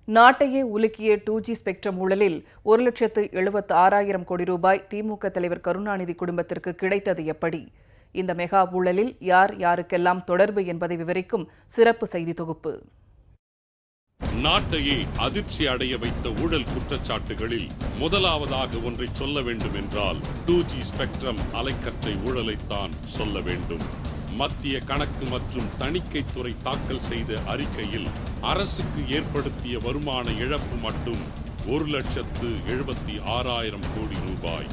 நாட்டையே உலுக்கிய 2G spectrum ஊழலில் 1,76,000 கோடி ரூபாய் திமுக தலைவர் கருணாநிதி குடும்பத்திற்கு கிடைத்தது எப்படி? இந்த மெகா ஊழலில் யார் யாருக்கெல்லாம் தொடர்பு என்பதை விவரிக்கும் சிறப்பு செய்தி தொகுப்பு. நாட்டையே அதிர்ச்சி அடைய வைத்த ஊழல் குற்றச்சாட்டுகளில் முதலாவதாக ஒன்றை சொல்ல வேண்டும் என்றால் 2G ஸ்பெக்ட்ரம் அலைக்கற்றை ஊழலைத்தான் சொல்ல வேண்டும். மத்திய கணக்கு மற்றும் தணிக்கைத்துறை தாக்கல் செய்த அறிக்கையில் அரசுக்கு ஏற்படுத்திய வருமான இழப்பு மட்டும் 1,76,000 கோடி ரூபாய்.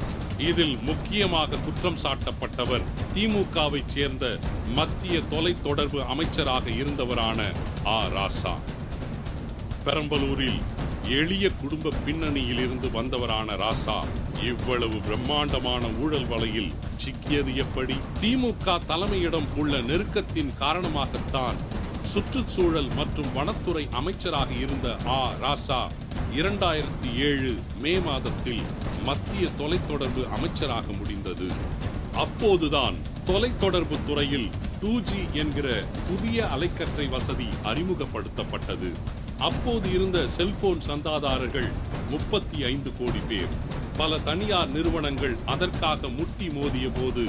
இதில் முக்கியமாக குற்றம் சாட்டப்பட்டவர் திமுகவை சேர்ந்த மத்திய தொலைத்தொடர்பு அமைச்சராக இருந்தவரான ராசா. பெரம்பலூரில் எளிய குடும்ப பின்னணியில் இருந்து வந்தவரான ராசா இவ்வளவு பிரம்மாண்டமான ஊழல் வலையில் சிக்கியது எப்படி? திமுக தலைமையிடம் உள்ள நெருக்கத்தின் காரணமாகத்தான் சுற்றுச்சூழல் மற்றும் வனத்துறை அமைச்சராக இருந்த ராசா 2007 மே மாதத்தில் மத்திய தொலைத்தொடர்பு அமைச்சராக முடிந்தது. அப்போதுதான் தொலைத்தொடர்பு துறையில் 2G என்கிற புதிய அலைக்கற்றை வசதி அறிமுகப்படுத்தப்பட்டது. அப்போது இருந்த செல்போன் சந்தாதாரர்கள் 35 கோடி பேர். பல தனியார் நிறுவனங்கள் அதற்காக முட்டி மோதிய போது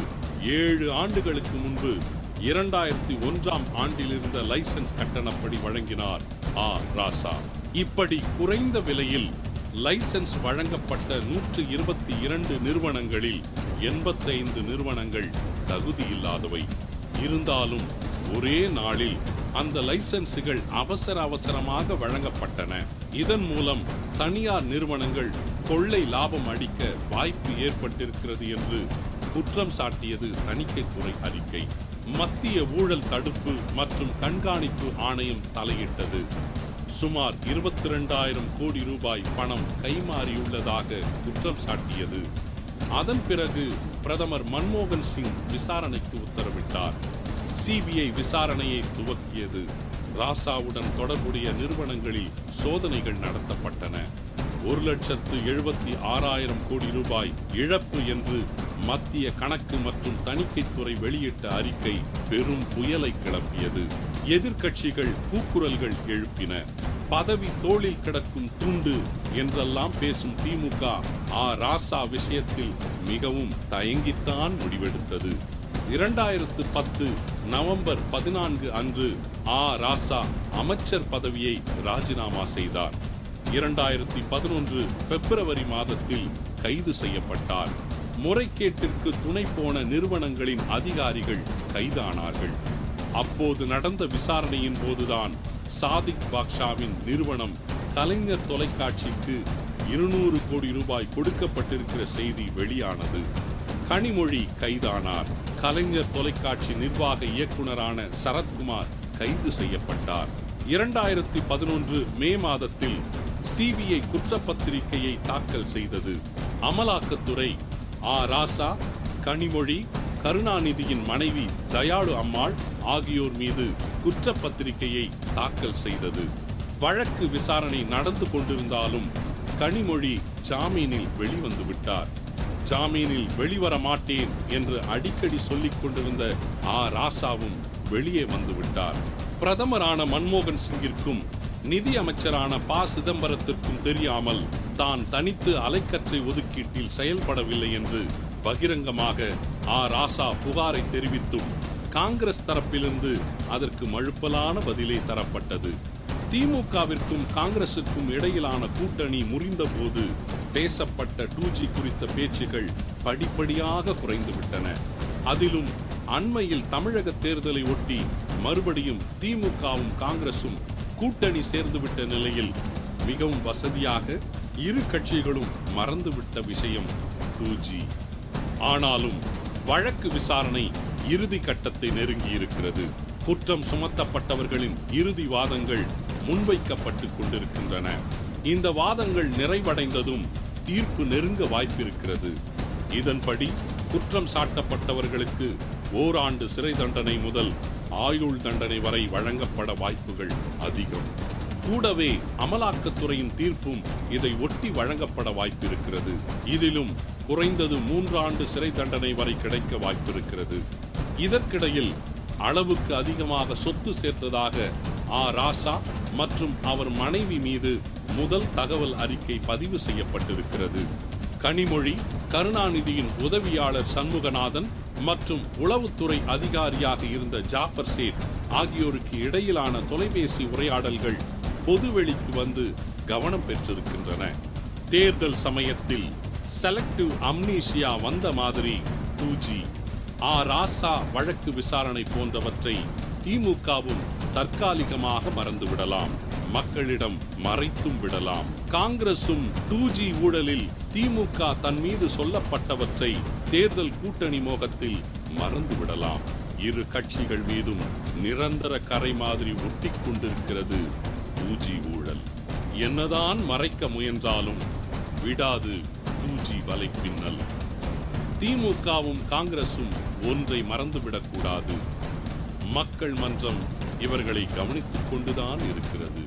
7 ஆண்டுகளுக்கு முன்பு 2001ஆம் ஆண்டில் இருந்த லைசன்ஸ் கட்டணப்படி வழங்கினார் ராசா. இப்படி குறைந்த விலையில் லைசன்ஸ் வழங்கப்பட்ட 122 நிறுவனங்களில் 85 நிறுவனங்கள் தகுதியில்லாதவை. இருந்தாலும் ஒரே நாளில் அந்த லைசன்ஸுகள் அவசரமாக வழங்கப்பட்டன. இதன் மூலம் தனியார் நிறுவனங்கள் கொள்ளை லாபம் அடிக்க வாய்ப்பு ஏற்பட்டிருக்கிறது என்று குற்றம் சாட்டியது தணிக்கைத்துறை அறிக்கை. மத்திய ஊழல் தடுப்பு மற்றும் கண்காணிப்பு ஆணையம் தலையிட்டது. சுமார் 22,000 கோடி ரூபாய் பணம் கைமாறியுள்ளதாக குற்றம் சாட்டியது. அதன் பிறகு பிரதமர் மன்மோகன் சிங் விசாரணைக்கு உத்தரவிட்டார். சிபிஐ விசாரணையை துவக்கியது. ராசாவுடன் தொடர்புடைய நிறுவனங்களில் சோதனைகள் நடத்தப்பட்டன. 1,76,000 கோடி ரூபாய் இழப்பு என்று மத்திய கணக்கு மற்றும் தணிக்கைத்துறை வெளியிட்ட அறிக்கை பெரும் புயலை கிளப்பியது. எதிர்க்கட்சிகள் கூக்குரல்கள் எழுப்பின. பதவி தோளில் கிடக்கும் துண்டு என்றெல்லாம் பேசும் திமுக ராசா விஷயத்தில் மிகவும் தயங்கித்தான் முடிவெடுத்தது. 2010 நவம்பர் 14 அன்று ராசா அமைச்சர் பதவியை ராஜினாமா செய்தார். 2011 பிப்ரவரி மாதத்தில் கைது செய்யப்பட்டார். முறைகேட்டிற்கு துணை போன நிறுவனங்களின் அதிகாரிகள் கைதானார்கள். அப்போது நடந்த விசாரணையின் போதுதான் சாதிக் பாக்ஷாவின் நிறுவனம் கலைஞர் தொலைக்காட்சிக்கு 200 கோடி ரூபாய் கொடுக்கப்பட்டிருக்கிற செய்தி வெளியானது. கனிமொழி கைதானார். கலைஞர் தொலைக்காட்சி நிர்வாக இயக்குனரான சரத்குமார் கைது செய்யப்பட்டார். 2011 மே மாதத்தில் சிபிஐ குற்றப்பத்திரிகையை தாக்கல் செய்தது. அமலாக்கத்துறை ராசா, கனிமொழி, கருணாநிதியின் மனைவி தயாளு அம்மாள் ஆகியோர் மீது குற்றப்பத்திரிகையை தாக்கல் செய்தது. வழக்கு விசாரணை நடந்து கொண்டிருந்தாலும் கனிமொழி ஜாமீனில் வெளிவந்து விட்டார். ஜாமீனில் வெளிவர மாட்டேன் என்று அடிக்கடி சொல்லிக் கொண்டிருந்த ராசாவும் வெளியே வந்து விட்டார். பிரதமரான மன்மோகன் சிங்கிற்கும் நிதி அமைச்சரான சிதம்பரத்திற்கும் தெரியாமல் தான் தனித்து அலைக்கற்றை ஒதுக்கீட்டில் செயல்படவில்லை என்று பகிரங்கமாக ராசா புகாரை தெரிவித்தும் காங்கிரஸ் தரப்பிலிருந்து அதற்கு மழுப்பலான பதிலே தரப்பட்டது. திமுகவிற்கும் காங்கிரசுக்கும் இடையிலான கூட்டணி முறிந்த போது பேசப்பட்ட 2G குறித்த பேச்சுகள் படிப்படியாக குறைந்துவிட்டன. அதிலும் அண்மையில் தமிழக தேர்தலை ஒட்டி மறுபடியும் திமுகவும் காங்கிரசும் கூட்டணி சேர்ந்துவிட்ட நிலையில் மிகவும் வசதியாக இரு கட்சிகளும் மறந்துவிட்ட விஷயம் 2G. ஆனாலும் வழக்கு விசாரணை இறுதி கட்டத்தை நெருங்கி இருக்கிறது. குற்றம் சுமத்தப்பட்டவர்களின் இறுதி வாதங்கள் முன்வைக்கப்பட்டு கொண்டிருக்கின்றன. இந்த வாதங்கள் நிறைவடைந்ததும் தீர்ப்பு நெருங்க வாய்ப்பிருக்கிறது. இதன்படி குற்றம் சாட்டப்பட்டவர்களுக்கு ஓராண்டு சிறை தண்டனை முதல் ஆயுள் தண்டனை வரை வழங்கப்பட வாய்ப்புகள் அதிகம். கூடவே அமலாக்கத்துறையின் தீர்ப்பும் இதை ஒட்டி வழங்கப்பட வாய்ப்பிருக்கிறது. இதிலும் குறைந்தது 3 ஆண்டு சிறை தண்டனை வரை கிடைக்க வாய்ப்பிருக்கிறது. இதற்கிடையில் அளவுக்கு அதிகமாக சொத்து சேர்த்ததாக ராசா மற்றும் அவர் மனைவி மீது முதல் தகவல் அறிக்கை பதிவு செய்யப்பட்டிருக்கிறது. கனிமொழி, கருணாநிதியின் உதவியாளர் சண்முகநாதன் மற்றும் உளவுத்துறை அதிகாரியாக இருந்த ஜாஃபர் சேட் ஆகியோருக்கு இடையிலான தொலைபேசி உரையாடல்கள் பொதுவெளிக்கு வந்து கவனம் பெற்றிருக்கின்றன. தேர்தல் சமயத்தில் செலக்டிவ் அம்னீசியா வந்த மாதிரி 2G, ராசா வழக்கு விசாரணை போன்றவற்றை திமுகவும் தற்காலிகமாக மறந்துவிடலாம், மக்களிடம் மறைத்தும் விடலாம். காங்கிரசும் 2G ஊழலில் திமுக தன் மீது சொல்லப்பட்டவற்றை தேர்தல் கூட்டணி மோகத்தில் மறந்துவிடலாம். இரு கட்சிகள் மீதும் நிரந்தர கரை மாதிரி ஒட்டிக் கொண்டிருக்கிறது 2G ஊழல். என்னதான் மறைக்க முயன்றாலும் விடாது 2G வலைப்பின்னல். திமுகவும் காங்கிரசும் ஒன்றை மறந்துவிடக்கூடாது. மக்கள் மன்றம் இவர்களை கவனித்துக் கொண்டுதான் இருக்கிறது.